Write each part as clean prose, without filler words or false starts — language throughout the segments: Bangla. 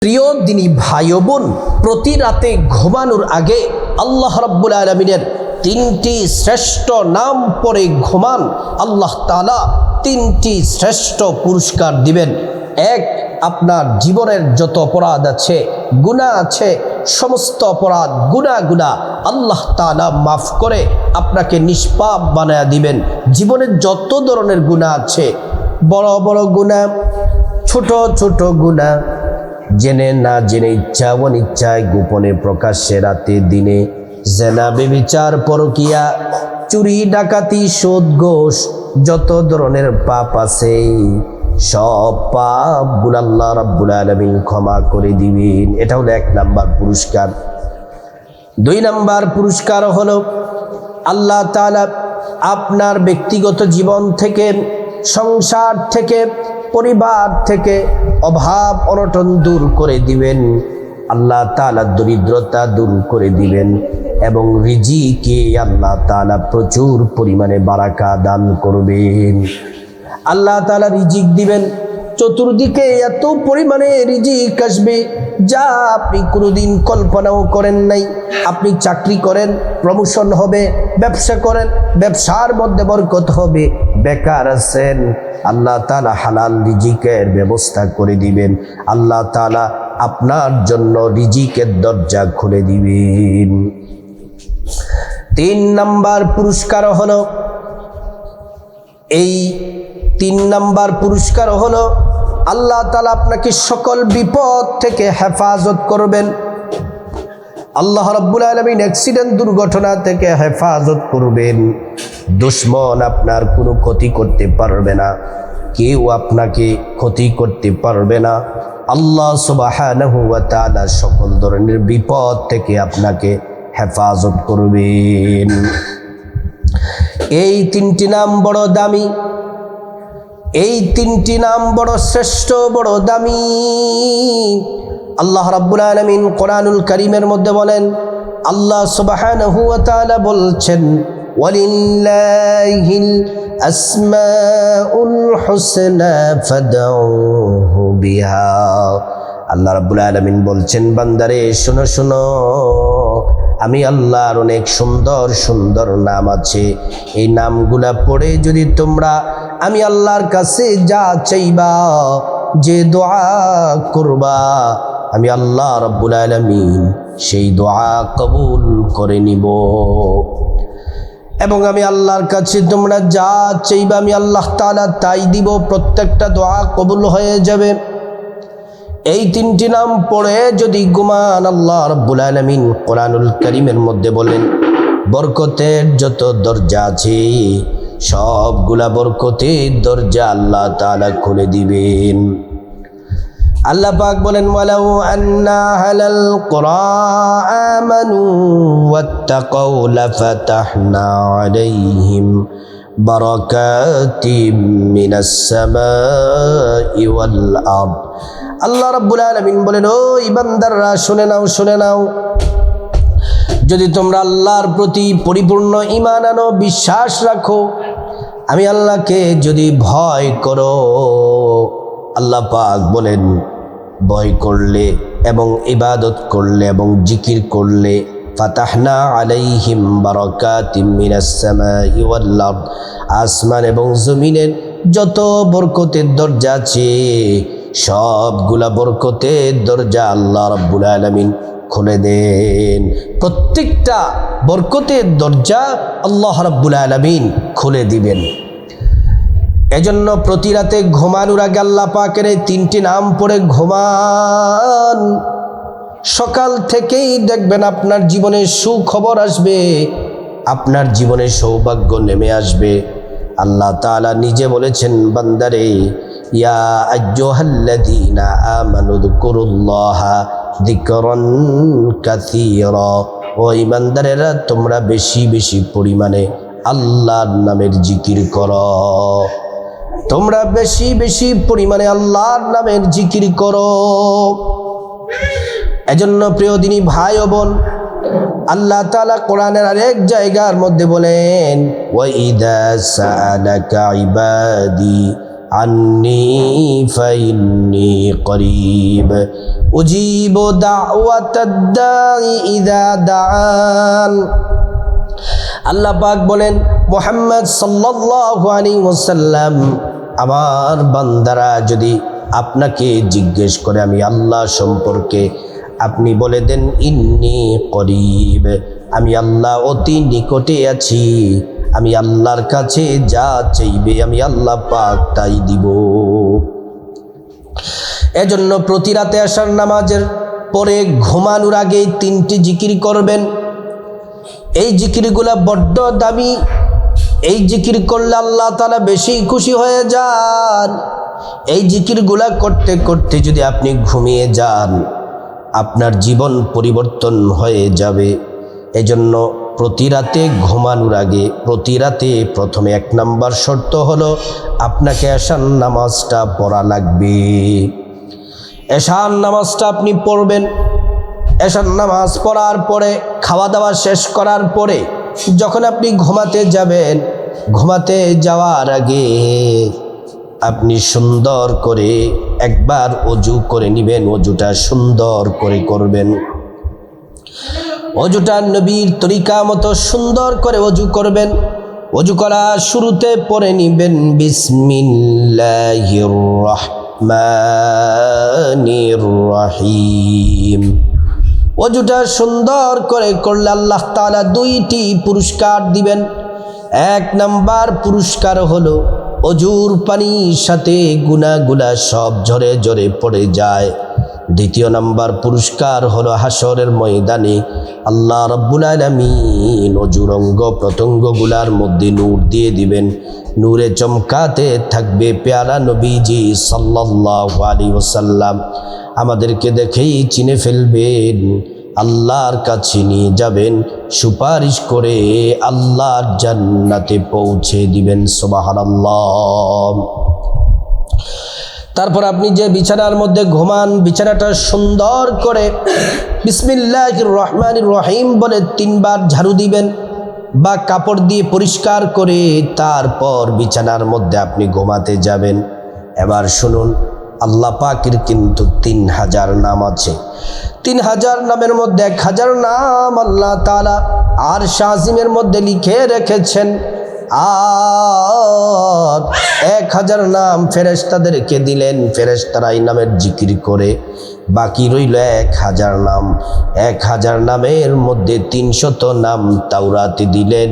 প্রিয় দিনী ভাই ও বোন, প্রতি রাতে ঘুমানোর আগে আল্লাহ রাব্বুল আলামিনের তিনটি শ্রেষ্ঠ নাম পড়ে ঘুমান। আল্লাহ তাআলা তিনটি শ্রেষ্ঠ পুরস্কার দিবেন। এক, আপনার জীবনের যত অপরাধ আছে, গুনাহ আছে, সমস্ত অপরাধ গুনাহগুলা আল্লাহ তাআলা মাফ করে আপনাকে নিষ্পাপ বানায়া দিবেন। জীবনের যত ধরনের গুনাহ আছে, বড় বড় গুনাহ, ছোট ছোট গুনাহ, জেনে না জেনে, ইচ্ছা অনিচ্ছায়, গোপনে প্রকাশ্যে, রাতে দিনে, জেনা ব্যভিচার পরকিয়া, চুরি ডাকাতি, সুদ ঘুষ, যত ধরনের পাপ আছে সব পাপগুলো আল্লাহ রাব্বুল আলামিন ক্ষমা করে দিবেন। এটা হলো 1 নাম্বার পুরস্কার। 2 নাম্বার পুরস্কার হলো আল্লাহ তাআলা আপনার ব্যক্তিগত জীবন থেকে, সংসার থেকে, পরিবার থেকে অভাব অনটন দূর করে দিবেন। আল্লাহ তাআলা দরিদ্রতা দূর করে দিবেন এবং রিজিকে আল্লাহ তাআলা প্রচুর পরিমাণে বারাকা দান করবেন। আল্লাহ তাআলা রিজিক দিবেন, চতুর্দিকে এত পরিমাণে রিজিক আসবে যা আপনি কোনোদিন কল্পনাও করেন নাই। আপনি চাকরি করেন, প্রমোশন হবে, ব্যবসা করেন, ব্যবসার মধ্যে বরকত হবে। বেকার আছেন, আল্লাহ তাআলা হালাল রিজিকের ব্যবস্থা করে দিবেন। আল্লাহ তাআলা আপনার জন্য রিজিকের দরজা খুলে দিবেন। 3 নাম্বার পুরস্কার হলো, এই 3 নাম্বার পুরস্কার হলো আল্লাহ তাআলা আপনাকে সকল বিপদ থেকে হেফাজত করবেন। আল্লাহ রাব্বুল আলামিন অ্যাক্সিডেন্ট, দুর্ঘটনা থেকে হেফাজত করবেন। দুশমন আপনার কোনো ক্ষতি করতে পারবে না, কেউ আপনাকে ক্ষতি করতে পারবে না। আল্লাহ সুবহানাহু ওয়া তাআলা সকল ধরনের বিপদ থেকে আপনাকে হেফাজত করবেন। এই 3টি নাম বড় দামি, এই 3টি নাম বড় শ্রেষ্ঠ, বড় দামি। আল্লাহ রাব্বুল আলামিন কোরআনুল কারীমের মধ্যে বলেন, আল্লাহ সুবহানাহু ওয়া তাআলা বলছেন, ওয়ালিল্লাহিল আসমাউল হুসনা ফাদউহু বিহা। আল্লাহ রাব্বুল আলামিন বলছেন, বান্দারে শোনো শোনো, আমি আল্লাহর অনেক সুন্দর সুন্দর নাম আছে। এই নামগুলা পড়ে যদি তোমরা আমি আল্লাহর কাছে যা চাইবা, যে দোয়া করবা, আমি আল্লাহ রাব্বুল আলামিন সেই দোয়া কবুল করে নিব। এবং আমি আল্লাহর কাছে তোমরা যা চাইবা আমি আল্লাহ তাআলা তাই দিব, প্রত্যেকটা দোয়া কবুল হয়ে যাবে। এই 3টি নাম পড়ে যদি ঘুমান, আল্লাহ রাব্বুল আলামিন কোরআনুল কারীমের মধ্যে বলেন, বরকতের যত দরজা আছে সবগুলা বরকতের দরজা আল্লাহ তাআলা খুলে দিবেন। আল্লাহ পাক বলেন, ওয়ালাউ আন্না আহলাল কুরা আমানু ওয়াত্তাকাউ লাফাতাহনা আলাইহিম বারাকাতিম মিনাস সামাই ওয়াল আরদ। আল্লাহ রাব্বুল আলামিন বলেন, ও ইমানদাররা শুনে নাও, শুনে নাও, যদি তোমরা আল্লাহর প্রতি পরিপূর্ণ ঈমান আনো, বিশ্বাস রাখো, আমি আল্লাহকে যদি ভয় করো, আল্লাহ পাক বলেন ভয় করলে এবং ইবাদত করলে এবং জিকির করলে, ফাতাহনা আলাইহিম বারাকাতিম মিনাস সামাই ওয়াল আরদ, আসমান এবং জমিনের যত বরকতের দরজা আছে সবগুলা বরকতের দরজা আল্লাহ রাব্বুল আলামিন খুলে দেন। প্রত্যেকটা বরকতের দরজা আল্লাহ রাব্বুল আলামিন খুলে দিবেন। এজন্য প্রতি রাতে ঘুমানোর আগে আল্লাহ পাকের এই 3টি নাম পড়ে ঘুমান। সকাল থেকেই দেখবেন আপনার জীবনে সুখবর আসবে, আপনার জীবনে সৌভাগ্য নেমে আসবে। আল্লাহ তাআলা নিজে বলেছেন, বান্দারে, ইয়া আইয়ুহাল্লাযীনা আমানু যকুরুল্লাহা যিকরান কাসীরা, ও ঈমানদারেরা তোমরা বেশি বেশি পরিমাণে আল্লাহর নামের জিকির করো, তোমরা বেশি বেশি পরিমাণে আল্লাহর নামের জিকির করো। এজন্য প্রিয় দিনী ভাই ও বোন, আল্লাহ তাআলা কোরআনের আরেক জায়গার মধ্যে বলেন, ওয়া ইযা সাআলাকা ইবাদি عني فإني قريب أجيب دعوة الداع إذا دعان আল্লাহ পাক বলেন মুহাম্মদ সাল্লাল্লাহু আলাইহি ওয়াসাল্লাম, আমার বান্দারা যদি আপনাকে জিজ্ঞেস করে আমি আল্লাহ সম্পর্কে, আপনি বলে দেন ইন্নী করিব, আমি আল্লাহ অতি নিকটে আছি, আমি আল্লাহর কাছে যা চাইবে আমি আল্লাহ পাক তাই দিব। এজন্য প্রতি রাতে আশার নামাজের পরে ঘুমানোর আগে 3টি জিকির করবেন। এই জিকিরগুলা বড্ড দামি। এই জিকির করলে আল্লাহ তাআলা বেশি খুশি হয়ে যান। এই জিকিরগুলা করতে করতে যদি আপনি ঘুমিয়ে যান, আপনার জীবন পরিবর্তন হয়ে যাবে। এজন্য প্রতি রাতে ঘুমানোর আগে, প্রতি রাতে প্রথমে 1 নম্বর শর্ত হলো আপনাকে এশার নামাজটা পড়া লাগবে। এশার নামাজটা আপনি পড়বেন। এশার নামাজ পড়ার পরে, খাওয়া দাওয়া শেষ করার পরে যখন আপনি ঘুমাতে যাবেন, ঘুমাতে যাওয়ার আগে আপনি সুন্দর করে একবার অজু করে নেবেন। অজুটা সুন্দর করে করবেন। অজুটা নবীর তরিকা মতো সুন্দর করে অজু করবেন। অজু করা শুরুতে পড়ে নেবেন বিসমিল্লাহির রহমানির রহিম। অজুটা সুন্দর করে করলে আল্লাহ তাআলা 2টি পুরস্কার দিবেন। 1 নম্বর পুরস্কার হলো অজুর পানির সাথে গুনাহগুলা সব ঝরে ঝরে পড়ে যায়। 2 নম্বর পুরস্কার হলো হাসরের ময়দানে আল্লাহ রাব্বুল আলামিন অজুর অঙ্গ প্রত্যঙ্গগুলার মধ্যে নূর দিয়ে দিবেন। নূরে চমকাতে থাকবে পেয়ারা নবীজি সাল্লাল্লাহু আলাইহি ওয়াসাল্লাম। আমাদেরকে দেখেই চিনে ফেলবেন, আল্লাহর কাছে নিয়ে যাবেন, সুপারিশ করে আল্লাহর জান্নাতে পৌঁছে দিবেন। সুবহানাল্লাহ। তারপর আপনি যে বিছানার মধ্যে ঘুমান, বিছানাটা সুন্দর করে বিসমিল্লাহির রহমানির রহিম বলে 3 বার ঝাড়ু দিবেন বা কাপড় দিয়ে পরিষ্কার করে তারপর বিছানার মধ্যে আপনি ঘুমাতে যাবেন। এবার শুনুন, আল্লাহ পাকের কিন্তু 3000 নাম আছে। 3000 নামের মধ্যে 1000 নাম আল্লাহ তাআলা আরশ আজিমের মধ্যে লিখে রেখেছেন, আর 1000 নাম ফেরেশতাদেরকে দিলেন। ফেরেশতারা এই নামের জিকির করে, বাকি রইল 1000 নাম। 1000 নামের মধ্যে 300 নাম তাওরাতে দিলেন,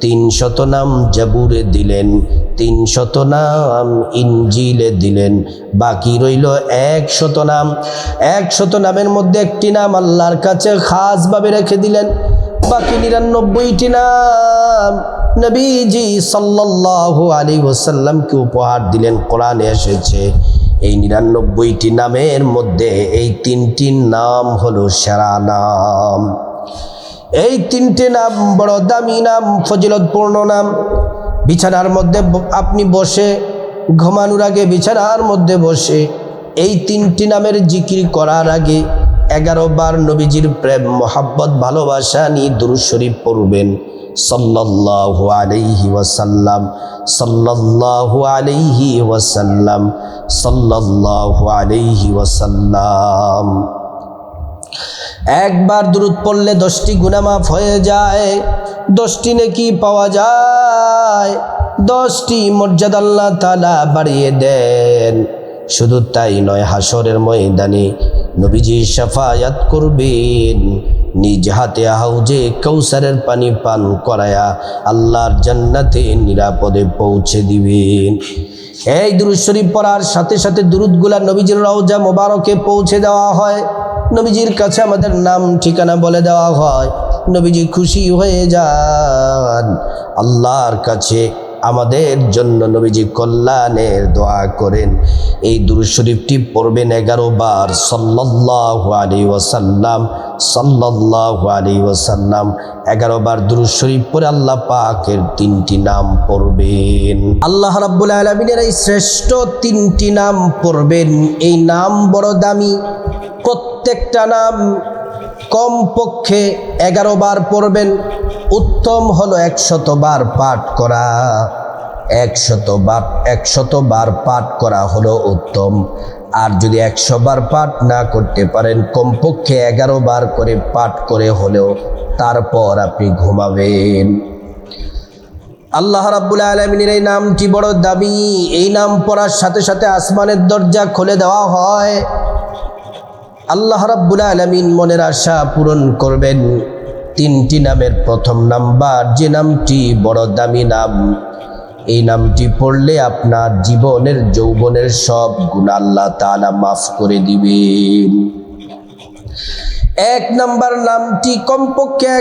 300 নাম জাবুরে দিলেন, 300 নাম ইনজিলে দিলেন, বাকি রইল 100 নাম। 100 নামের মধ্যে 1টি নাম আল্লাহর কাছে খাসভাবে রেখে দিলেন। বাকি 99টি নাম নবীজি সাল্লাল্লাহু আলাইহি ওয়াসাল্লামকে উপহার দিলেন। কোরআনে এসেছে এই 99টি নামের মধ্যে এই 3টি নাম হলো সেরা নাম। এই 3টে নাম বড় দামি নাম, ফজিলতপূর্ণ নাম। বিছানার মধ্যে আপনি বসে, ঘুমানোর আগে বিছানার মধ্যে বসে এই 3টি নামের জিকির করার আগে 11 বার নবীজির প্রেম, মোহাব্বত, ভালোবাসা নিয়ে দুরূদ শরীফ পড়বেন। সাল্লাল্লাহু আলাইহি ওয়াসাল্লাম, সাল্লাল্লাহু আলাইহি ওয়াসাল্লাম, সাল্লাল্লাহু আলাইহি ওয়াসাল্লাম। একবার দুরূদ পড়লে 10টি গুনাহ মাফ হয়ে যায়, 10টি নেকি পাওয়া যায়, 10টি মর্যাদা আল্লাহ তাআলা বাড়িয়ে দেন। শুধু তাই নয়, হাসরের ময়দানে নবীজি শাফায়াত করবেন, নিজ হাতে হাউজে কাউসারের পানি পান করায়া আল্লাহর জান্নাতে নিরাপদে পৌঁছে দিবেন। এই দুরূদ শরীফ পড়ার সাথে সাথে দুরূদগুলা নবীজির রওজা মোবারকে পৌঁছে দেওয়া হয়। নবীজির কাছে আমাদের নাম ঠিকানা বলে দেওয়া হয়। নবীজি খুশি হয়ে যান। আল্লাহর কাছে আমাদের জন্য নবীজি কল্যাণের দোয়া করেন। এই দুরূদ শরীফটি পড়বেন 11 বার। সাল্লাল্লাহু আলাইহি ওয়াসাল্লাম, সাল্লাল্লাহু আলাইহি ওয়াসাল্লাম 11 বার দুরূদ শরীফ পড়ে আল্লাহ পাকের 3টি নাম পড়বেন। আল্লাহ রাব্বুল আলামিনের এই শ্রেষ্ঠ 3টি নাম পড়বেন। এই নাম বড় দামি। প্রত্যেকটা নাম কমপক্ষে 11 বার পড়বেন। উত্তম হলো 100 বার পাঠ করা। 100 বার পাঠ করা হলো উত্তম। আর যদি 100 বার পাঠ না করতে পারেন, কমপক্ষে 11 বার করে পাঠ করে হলেও তারপর আপনি ঘুমাবেন। আল্লাহ রাব্বুল আলামিনের এই নামটি বড় দামি। এই নাম পড়ার সাথে সাথে আসমানের দরজা খুলে দেওয়া হয়। আল্লাহ রাব্বুল আলামিন মনের আশা পূরণ করবেন। 3টি নামের প্রথম নাম্বার, যে নামটি বড় দামি নাম, এই নামটি পড়লে আপনার জীবনের যৌবনের সব গুনাহ আল্লাহ তাআলা মাফ করে দিবেন। 1 নাম্বার নামটি কমপক্ষে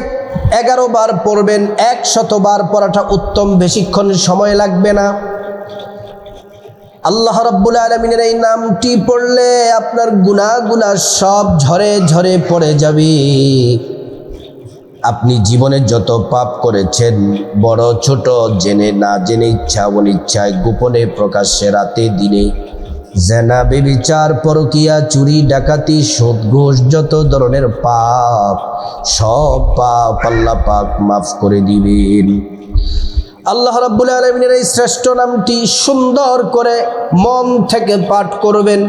11 বার পড়বেন। 100 বার পড়াটা উত্তম, বেশিক্ষণ সময় লাগবে না। আল্লাহ রাব্বুল আলামিনের এই নামটি পড়লে আপনার গুনাহগুলো সব ঝরে ঝরে পড়ে যাবে। আপনি জীবনে যত পাপ করেছেন, বড় ছোট, জেনে না জেনে, ইচ্ছা অনিচ্ছায়, গোপনে প্রকাশ্যে, রাতে দিনে, জেনা, ব্যভিচার, পরকিয়া, চুরি, ডাকাতি, সুদ, ঘুষ, যত ধরনের পাপ, সব পাপ আল্লাহ পাক মাফ করে দিবেন। আল্লাহ রাব্বুল আলামিনের এই শ্রেষ্ঠ নামটি সুন্দর করে মন থেকে পাঠ করবেন।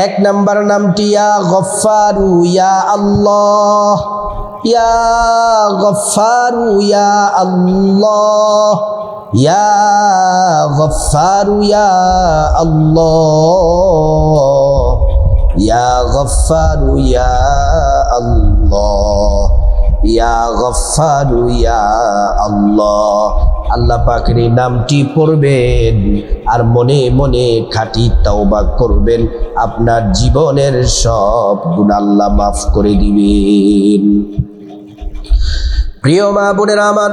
1 নাম্বার নামটি ইয়া গফফারু ইয়া আল্লাহ, ইয়া গফফারু ইয়া আল্লাহ, ইয়া গফফারু ইয়া আল্লাহ, ইয়া গফফারু ইয়া আল্লাহ, ইয়া গফফারু ইয়া আল্লাহ। আল্লাহ পাকের এই নামটি পড়বেন আর মনে মনে খাঁটি তাওবা করবেন, আপনার জীবনের সব গুনাহ আল্লাহ মাফ করে দিবেন। প্রিয় মা বোনেরা আমার,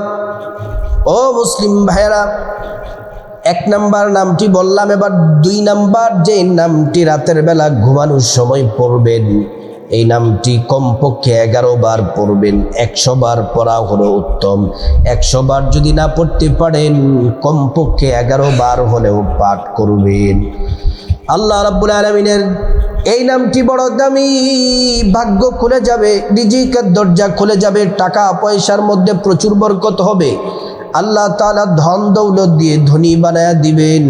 ও মুসলিম ভাইয়েরা, 1 নাম্বার নামটি বললাম। এবার 2 নাম্বার যে নামটি রাতের বেলা ঘুমানোর সময় পড়বেন, এই নামটি কমপক্ষে 11 বার পড়বেন। 100 বার পড়া হলো উত্তম। 100 বার যদি না পড়তে পারেন, কমপক্ষে 11 বার হলেও পাঠ করবেন। আল্লাহ রাব্বুল আলামিনের এই নামটি বড় দামি। ভাগ্য খুলে যাবে, রিজিকের দরজা খুলে যাবে, টাকা পয়সার মধ্যে প্রচুর বরকত হবে। আল্লাহ তাআলা ধন দৌলত দিয়ে ধনী বানায়া দিবেন।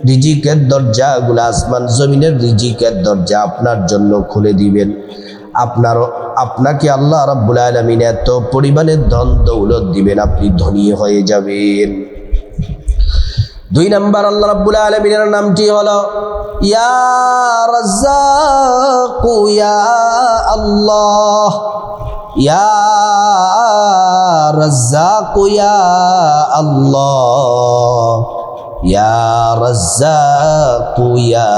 রিজিকের দরজাগুলো, আসমান জমিনের রিজিকের দরজা আপনার জন্য খুলে দিবেন। আপনাকে আল্লাহ রাব্বুল আলামিন এত পরিমাণে ধন দৌলত দিবেন, আপনি ধনী হয়ে যাবেন। 2 নাম্বার আল্লাহ রাব্বুল আলামিনের নামটি হলো ইয়া রাজ্জাক ইয়া আল্লাহ, ইয়া রাজ্জাক ইয়া আল্লাহ, ইয়া রাজ্জাক ইয়া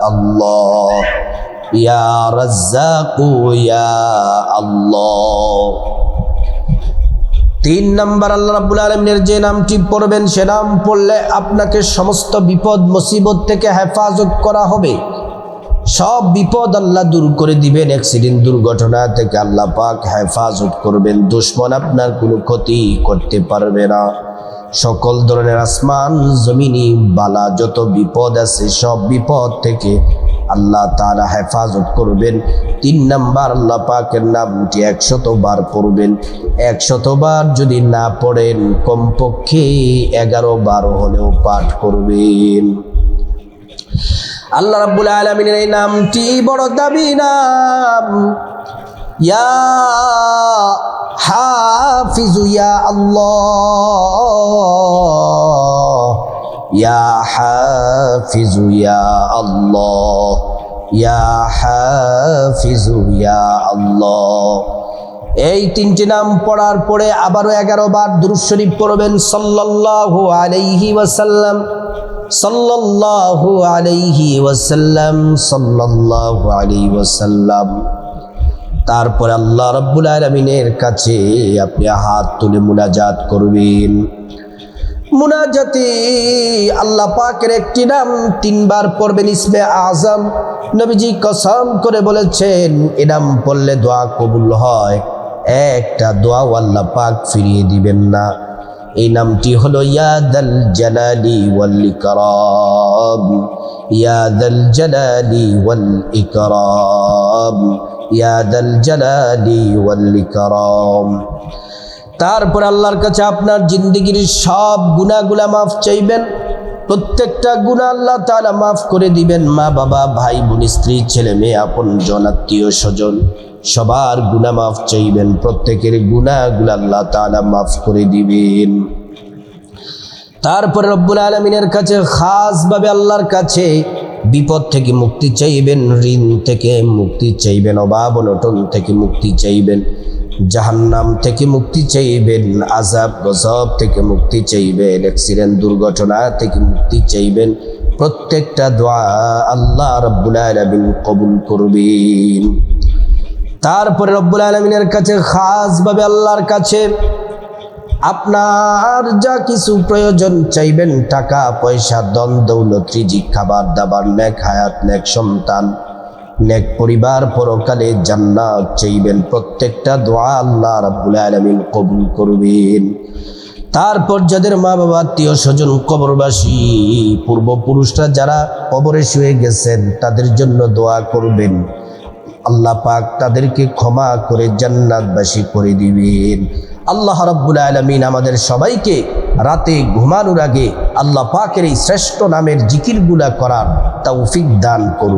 আল্লাহ, ইয়া রাজ্জাক ইয়া আল্লাহ। 3 নাম্বার আল্লাহ রাব্বুল আলামিনের যে নামটি পড়বেন, সে নাম পড়লে আপনাকে সমস্ত বিপদ মুসিবত থেকে হেফাজত করা হবে। সব বিপদ আল্লাহ দূর করে দিবেন। অ্যাক্সিডেন্ট, দুর্ঘটনা থেকে আল্লাহ পাক হেফাজত করবেন। দুশমন আপনার কোনো ক্ষতি করতে পারবে না। সকল ধরনের আসমান জমিনি বালা যত বিপদ আছে, সব বিপদ থেকে আল্লাহ তাআলা হেফাজত করবেন। 3 নাম্বার আল্লাহ পাকের নামটি 100 বার পড়বেন। 100 বার যদি না পড়েন, কমপক্ষে 11 বার হলেও পাঠ করবেন। আল্লাহ রাব্বুল আলামিনের এই নামটি বড় দামি নাম। ইয়া হাফিজু ইয়া আল্লাহ, ইয়া হাফিজু ইয়া আল্লাহ, ইয়া হাফিজু ইয়া আল্লাহ। এই 3টি নাম পড়ার পরে আবারও 11 বার দুরূদ শরীফ পড়বেন সাল্লাল্লাহু আলাইহি ওয়াসাল্লাম, সাল্লাল্লাহু আলাইহি ওয়াসাল্লাম, সাল্লাল্লাহু আলাইহি ওয়াসাল্লাম। তারপর আল্লাহ রাব্বুল আলামিনের কাছে আপনি হাত তুলে মুনাজাত করবেন। মুনাজাতে আল্লাহ পাকের একটি নাম 3 বার পড়বেন, ইসমে আজম। নবীজি কসম করে বলেছেন, এ নাম পড়লে দোয়া কবুল হয়, একটা দোয়াও আল্লাহ পাক ফিরিয়ে দিবেন না। এই নামটি হলো ইয়া যাল জালালি ওয়াল ইকরাম, ইয়া যাল জালালি ওয়াল ইকরাম, ইয়া যাল জালালি ওয়াল ইকরাম। তারপর আল্লাহর কাছে আপনার জিন্দেগির সব গুনাহগুলা মাফ চাইবেন। প্রত্যেকটা গুনাহ আল্লাহ তাআলা মাফ করে দিবেন। মা বাবা, ভাই বোন, স্ত্রী, ছেলে মেয়ে, আপনজন, আত্মীয় স্বজন সবার গুনাহ মাফ চাইবেন। প্রত্যেকের গুনাহগুলো আল্লাহ তাআলা মাফ করে দিবেন। তারপরে রব্বুল আলামিনের কাছে খাসভাবে আল্লাহর কাছে বিপদ থেকে মুক্তি চাইবেন, ঋণ থেকে মুক্তি চাইবেন, অভাব অনটন থেকে মুক্তি চাইবেন, জাহান্নাম থেকে মুক্তি চাইবেন, আযাব গজব থেকে মুক্তি চাইবেন, অ্যাক্সিডেন্ট দুর্ঘটনা থেকে মুক্তি চাইবেন। প্রত্যেকটা দোয়া আল্লাহ রব্বুল আলামিন কবুল করবেন। তারপরে রব্বুল আলামিনের কাছে খাসভাবে আল্লাহর কাছে আপনার যা কিছু প্রয়োজন চাইবেন, টাকা পয়সা, ধন দৌলত, রিজিক, খাবার দাবার, নেক হায়াত, নেক সন্তান, নেক পরিবার, পরকালে জান্নাত চাইবেন। প্রত্যেকটা দোয়া আল্লাহ রাব্বুল আলামিন কবুল করবেন। তারপর যাদের মা বাবা, আত্মীয় স্বজন কবরবাসী, পূর্বপুরুষরা যারা কবরে শুয়ে গেছেন তাদের জন্য দোয়া করবেন। আল্লাহ পাক তাদেরকে ক্ষমা করে জান্নাতবাসী করে দিবেন। আল্লাহ রাব্বুল আলামিন আমাদের সবাইকে রাতে ঘুমানোর আগে আল্লাহ পাকের এই শ্রেষ্ঠ নামের জিকিরগুলা করার তৌফিক দান করুন।